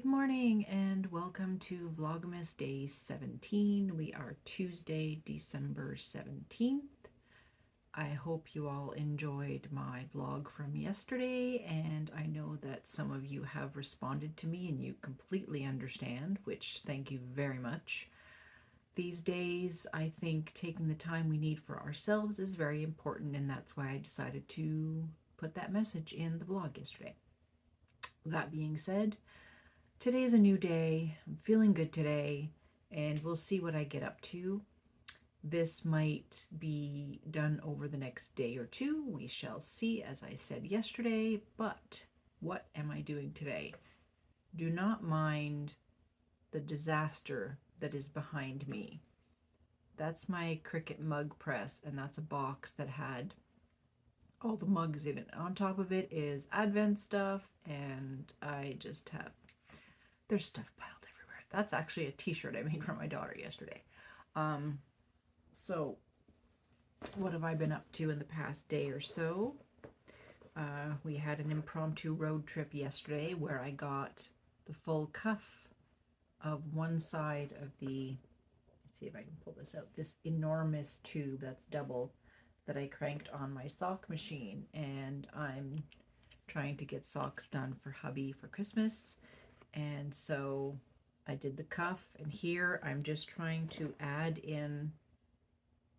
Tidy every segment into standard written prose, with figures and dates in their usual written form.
Good morning and welcome to Vlogmas Day 17. We are Tuesday, December 17th. I hope you all enjoyed my vlog from yesterday, and I know that some of you have responded to me and you completely understand, which thank you very much. These days, I think taking the time we need for ourselves is very important, and that's why I decided to put that message in the vlog yesterday. That being said, today's a new day. I'm feeling good today, and we'll see what I get up to. This might be done over the next day or two. We shall see, as I said yesterday. But what am I doing today? Do not mind the disaster that is behind me. That's my Cricut mug press, and that's a box that had all the mugs in it. On top of it is Advent stuff, and I just have there's stuff piled everywhere. That's actually a t-shirt I made for my daughter yesterday. So what have I been up to in the past day or so? We had an impromptu road trip yesterday where I got the full cuff of one side of the, let's see if I can pull this out, this enormous tube that's double that I cranked on my sock machine, and I'm trying to get socks done for hubby for Christmas. And so I did the cuff, and here I'm just trying to add in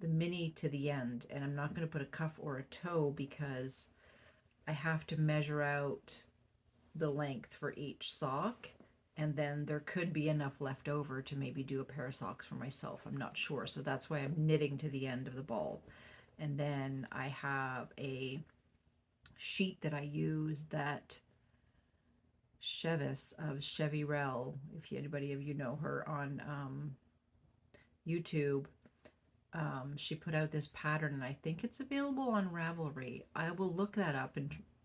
the mini to the end, and I'm not going to put a cuff or a toe because I have to measure out the length for each sock, and then there could be enough left over to maybe do a pair of socks for myself. I'm not sure, so that's why I'm knitting to the end of the ball. And then I have a sheet that I use that Chevis of Chevirel, if anybody of you know her on YouTube, she put out this pattern, and I think it's available on Ravelry. I will look that up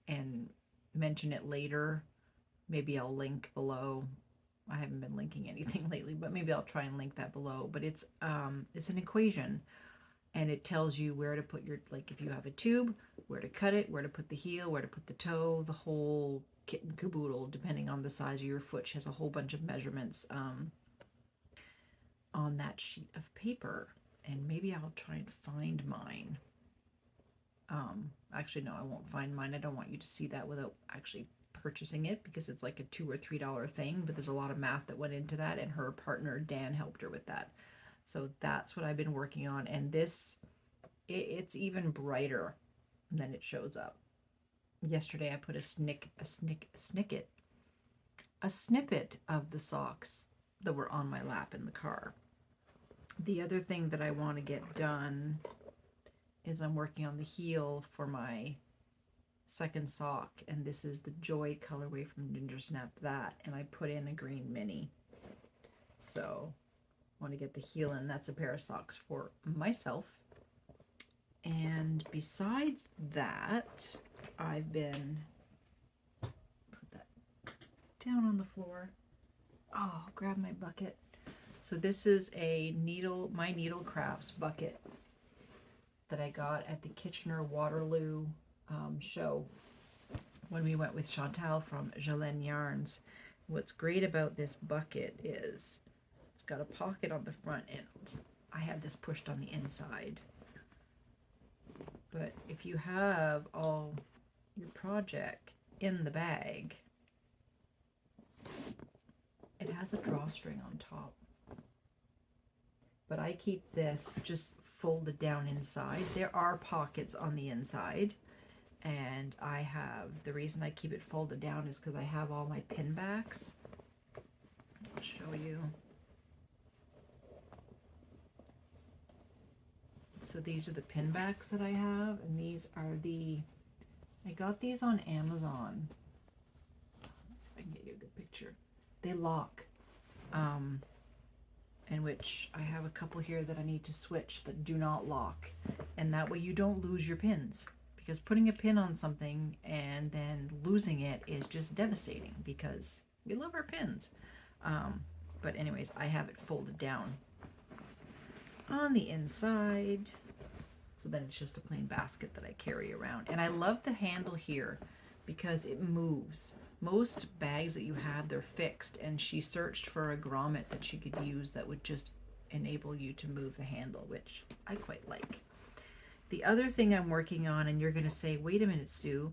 and mention it later. Maybe I'll link below. I haven't been linking anything lately, but maybe I'll try and link that below. But it's an equation, and it tells you where to put your, like if you have a tube, where to cut it, where to put the heel, where to put the toe, the whole kit and caboodle, depending on the size of your foot. She has a whole bunch of measurements on that sheet of paper, and maybe I'll try and find mine. Actually, no, I won't find mine. I don't want you to see that without actually purchasing it, because it's like a $2 or $3 thing, but there's a lot of math that went into that, and her partner Dan helped her with that. So that's what I've been working on, and this, it's even brighter than it shows up. Yesterday I put a snippet of the socks that were on my lap in the car. The other thing that I want to get done is I'm working on the heel for my second sock, and this is the Joy colorway from Ginger Snap that, and I put in a green mini. So I want to get the heel in. That's a pair of socks for myself. And besides that, I've been, put that down on the floor. Oh, grab my bucket. So this is a my Needle Crafts bucket that I got at the Kitchener-Waterloo show when we went with Chantal from Jolene Yarns. What's great about this bucket is it's got a pocket on the front, and I have this pushed on the inside. But if you have all your project in the bag, it has a drawstring on top. But I keep this just folded down inside. There are pockets on the inside, and I have, the reason I keep it folded down is because I have all my pin backs. I'll show you. So these are the pin backs that I have, and these are I got these on Amazon. Let's see if I can get you a good picture. They lock, in which I have a couple here that I need to switch that do not lock, and that way you don't lose your pins, because putting a pin on something and then losing it is just devastating, because we love our pins. But anyways, I have it folded down on the inside, so then it's just a plain basket that I carry around. And I love the handle here because it moves. Most bags that you have, they're fixed, and she searched for a grommet that she could use that would just enable you to move the handle, which I quite like. The other thing I'm working on, and you're going to say, wait a minute, Sue,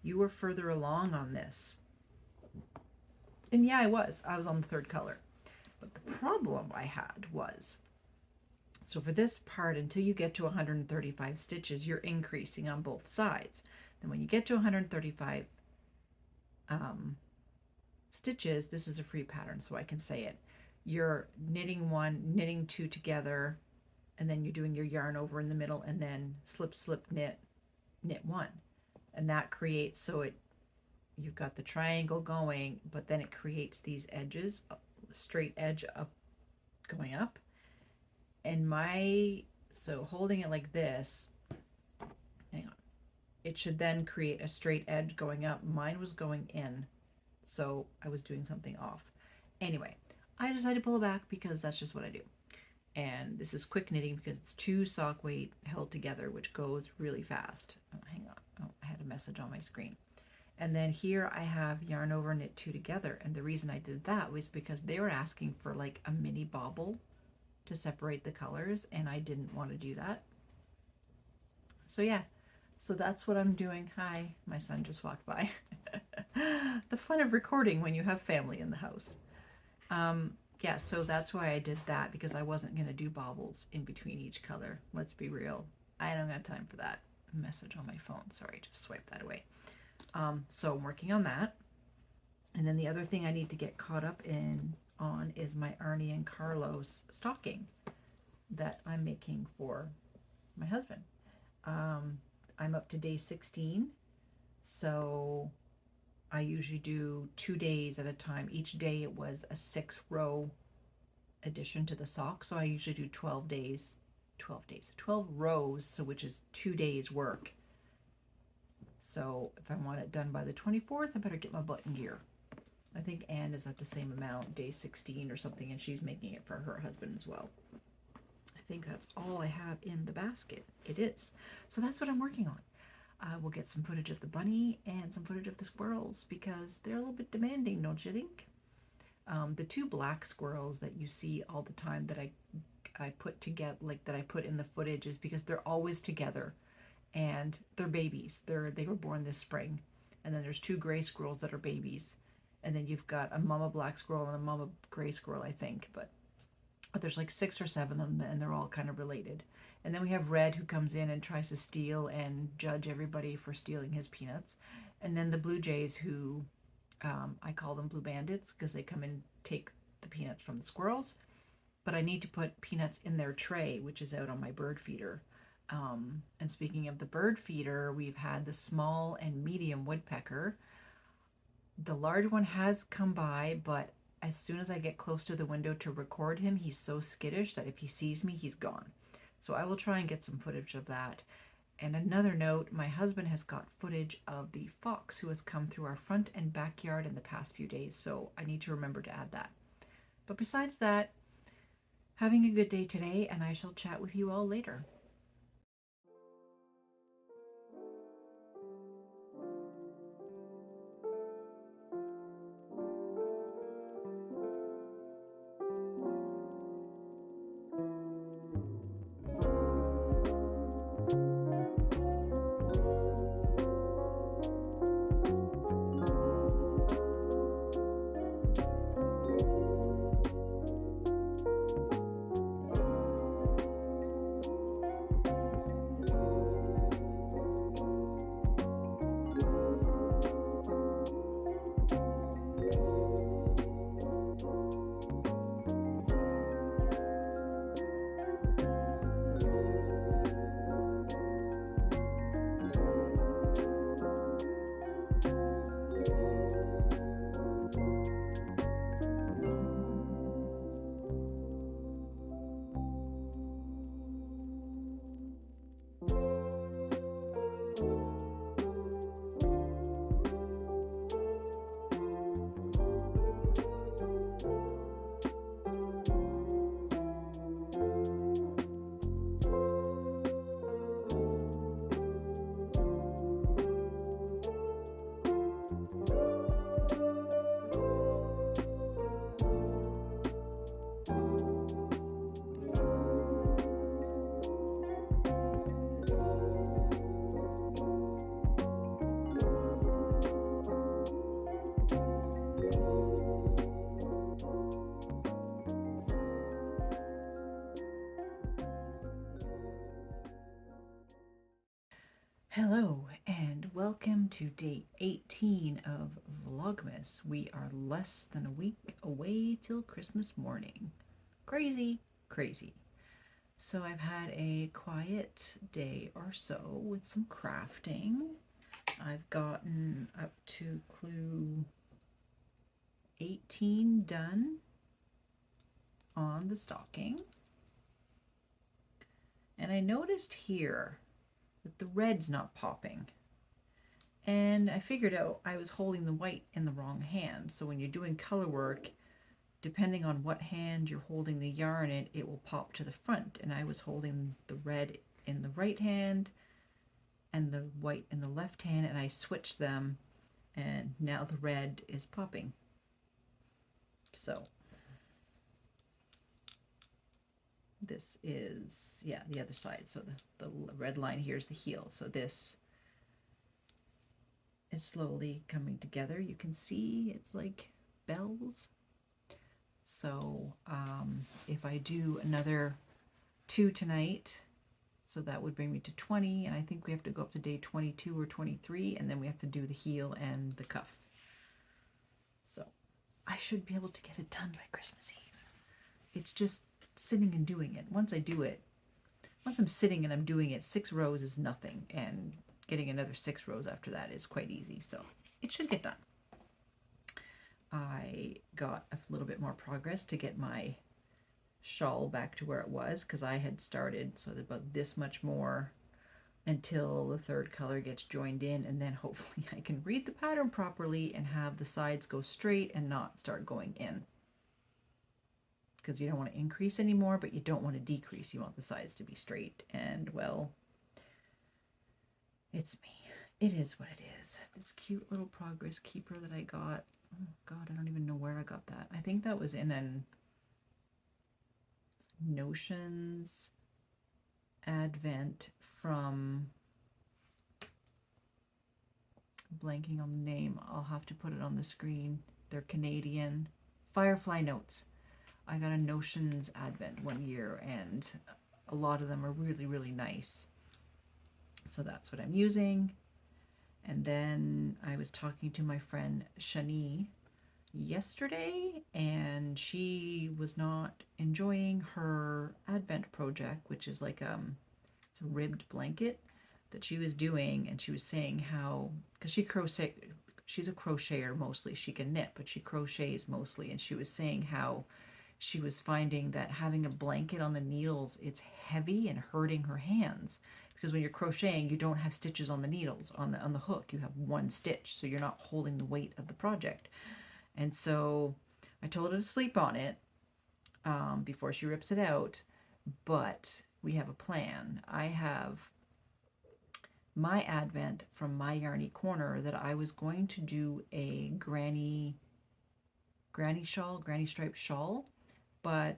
you were further along on this. And yeah, I was on the third color. But the problem I had was, so for this part, until you get to 135 stitches, you're increasing on both sides. Then when you get to 135 stitches, this is a free pattern, so I can say it. You're knitting one, knitting two together, and then you're doing your yarn over in the middle, and then slip, slip, knit, knit one. And that creates, so you've got the triangle going, but then it creates these edges, straight edge up, going up. And so holding it like this, hang on, it should then create a straight edge going up. Mine was going in, so I was doing something off. Anyway, I decided to pull it back because that's just what I do. And this is quick knitting because it's 2 sock weight held together, which goes really fast. Oh, hang on. Oh, I had a message on my screen. And then here I have yarn over, knit 2 together. And the reason I did that was because they were asking for like a mini bobble to separate the colors, and I didn't want to do that. So yeah, so that's what I'm doing. Hi, my son just walked by. The fun of recording when you have family in the house. Yeah, so that's why I did that, because I wasn't going to do bobbles in between each color. Let's be real. I don't got time for that. Message on my phone. Sorry, just swipe that away. So I'm working on that. And then the other thing I need to get caught up on is my Arnie and Carlos stocking that I'm making for my husband. I'm up to day 16. So I usually do 2 days at a time. Each day it was a 6-row addition to the sock. So I usually do 12 rows, so which is 2 days work. So if I want it done by the 24th, I better get my butt in gear. I think Anne is at the same amount, day 16 or something, and she's making it for her husband as well. I think that's all I have in the basket. It is. So that's what I'm working on. We'll get some footage of the bunny and some footage of the squirrels because they're a little bit demanding, don't you think? The 2 black squirrels that you see all the time that I put together, like that I put in the footage, is because they're always together and they're babies. They were born this spring. And then there's 2 gray squirrels that are babies. And then you've got a mama black squirrel and a mama gray squirrel, I think. But there's like 6 or 7 of them, and they're all kind of related. And then we have Red, who comes in and tries to steal and judge everybody for stealing his peanuts. And then the blue jays, who I call them blue bandits because they come and take the peanuts from the squirrels. But I need to put peanuts in their tray, which is out on my bird feeder. And speaking of the bird feeder, we've had the small and medium woodpecker. The large one has come by, but as soon as I get close to the window to record him, he's so skittish that if he sees me, he's gone. So I will try and get some footage of that. And another note, my husband has got footage of the fox who has come through our front and backyard in the past few days, so I need to remember to add that. But besides that, having a good day today, and I shall chat with you all later. Hello and welcome to day 18 of Vlogmas. We are less than a week away till Christmas morning. Crazy, crazy. So I've had a quiet day or so with some crafting. I've gotten up to clue 18 done on the stocking. And I noticed here that the red's not popping. And I figured out I was holding the white in the wrong hand. So when you're doing color work, depending on what hand you're holding the yarn in, it will pop to the front. And I was holding the red in the right hand and the white in the left hand, and I switched them, and now the red is popping. So this is, yeah, the other side. So the red line here is the heel. So this is slowly coming together. You can see it's like bells. So if I do another 2 tonight, so that would bring me to 20, and I think we have to go up to day 22 or 23, and then we have to do the heel and the cuff. So I should be able to get it done by Christmas Eve. It's just sitting and doing it. Once I do it, once I'm sitting and I'm doing it, 6 rows is nothing, and getting another 6 rows after that is quite easy. So it should get done. I got a little bit more progress to get my shawl back to where it was, because I had started so about this much more until the third color gets joined in, and then hopefully I can read the pattern properly and have the sides go straight and not start going in, because you don't want to increase anymore, but you don't want to decrease. You want the sides to be straight. And well, it's me. It is what it is. This cute little progress keeper that I got. Oh God, I don't even know where I got that. I think that was in an Notions Advent from, blanking on the name. I'll have to put it on the screen. They're Canadian. Firefly Notes. I got a Notions Advent one year, and a lot of them are really, really nice. So that's what I'm using. And then I was talking to my friend Shani yesterday, and she was not enjoying her Advent project, which is like it's a ribbed blanket that she was doing, and she was saying how, because she's a crocheter mostly. She can knit, but she crochets mostly, and she was saying how she was finding that having a blanket on the needles, it's heavy and hurting her hands, because when you're crocheting, you don't have stitches on the needles, on the hook. You have one stitch, so you're not holding the weight of the project. And so I told her to sleep on it before she rips it out, but we have a plan. I have my Advent from My Yarny Corner that I was going to do a granny shawl, granny striped shawl, but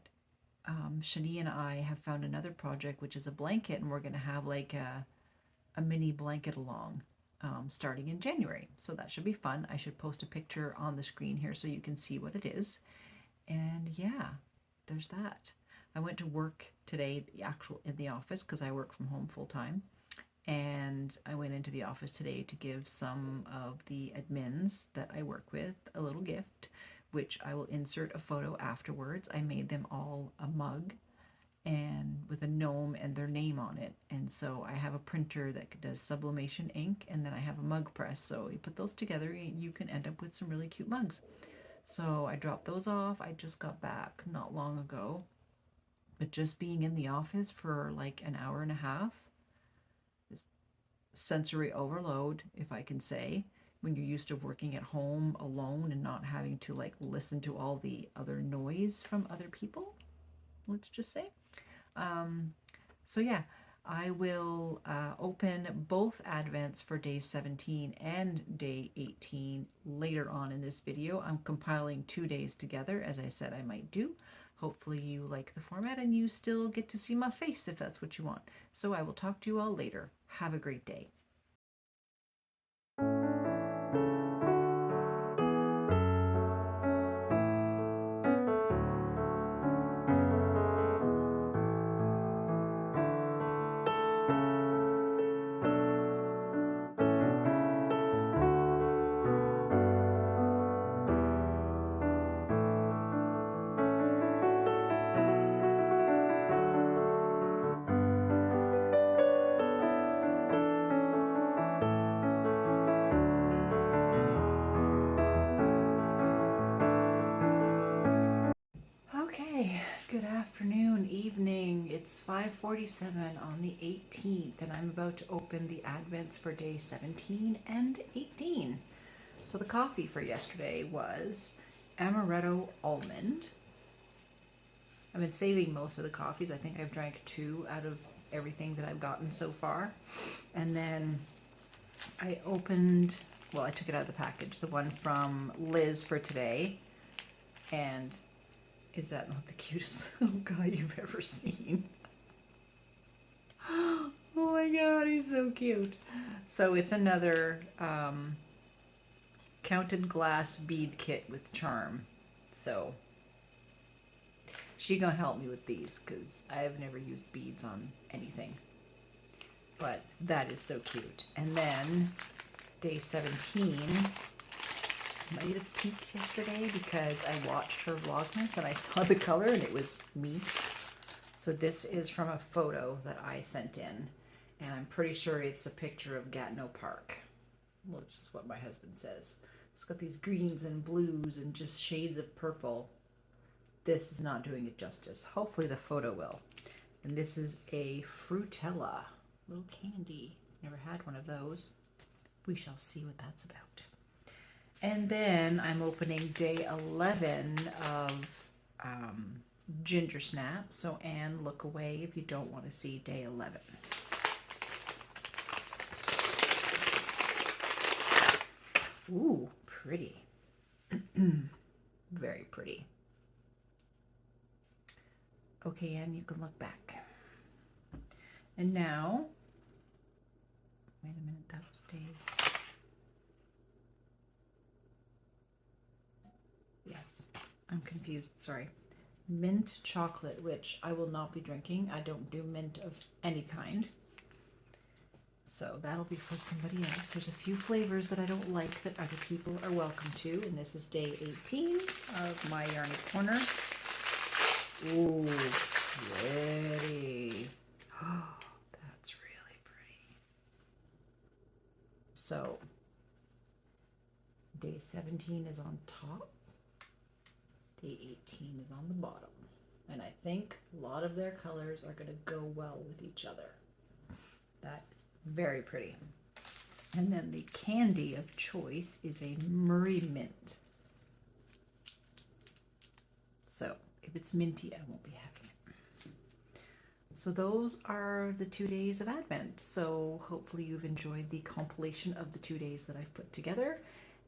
Shani and I have found another project, which is a blanket, and we're going to have like a mini blanket along starting in January. So that should be fun. I should post a picture on the screen here so you can see what it is. And yeah, there's that. I went to work today, in the office, because I work from home full time. And I went into the office today to give some of the admins that I work with a little gift, which I will insert a photo afterwards. I made them all a mug, and with a gnome and their name on it. And so I have a printer that does sublimation ink, and then I have a mug press. So you put those together, you can end up with some really cute mugs. So I dropped those off. I just got back not long ago, but just being in the office for like an hour and a half, sensory overload, if I can say, when you're used to working at home alone and not having to like listen to all the other noise from other people, let's just say. So yeah, I will open both Advents for day 17 and day 18 later on in this video. I'm compiling 2 days together, as I said I might do. Hopefully you like the format and you still get to see my face if that's what you want. So I will talk to you all later. Have a great day. It's 5:47 on the 18th, and I'm about to open the Advents for day 17 and 18. So the coffee for yesterday was amaretto almond. I've been saving most of the coffees. I think I've drank 2 out of everything that I've gotten so far. And then I opened, well, I took it out of the package, the one from Liz for today. And is that not the cutest little guy you've ever seen? Oh my god, he's so cute. So it's another counted glass bead kit with charm. So she gonna help me with these because I've never used beads on anything. But that is so cute. And then day 17, I might have peeked yesterday because I watched her Vlogmas and I saw the color and it was me. So this is from a photo that I sent in, and I'm pretty sure it's a picture of Gatineau Park. Well, it's just what my husband says. It's got these greens and blues and just shades of purple. This is not doing it justice. Hopefully the photo will. And this is a Frutella little candy. Never had one of those. We shall see what that's about. And then I'm opening day 11 of Ginger Snap. So Anne, look away if you don't want to see day 11. Ooh, pretty. Very pretty. Okay, Anne, you can look back. And now, wait a minute, that was day. Yes, I'm confused, sorry. Mint chocolate, which I will not be drinking. I don't do mint of any kind. So that'll be for somebody else. There's a few flavors that I don't like that other people are welcome to. And this is day 18 of my Yarny Corner. Ooh, pretty. Oh, that's really pretty. So day 17 is on top. Day 18 is on the bottom. And I think a lot of their colors are going to go well with each other. That is very pretty. And then the candy of choice is a Murray Mint. So if it's minty, I won't be having it. So those are the 2 days of Advent. So hopefully you've enjoyed the compilation of the 2 days that I've put together.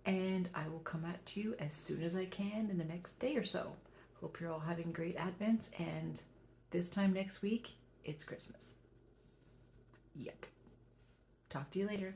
And I will come at you as soon as I can in the next day or so. Hope you're all having great Advents, and this time next week, it's Christmas. Yep. Talk to you later.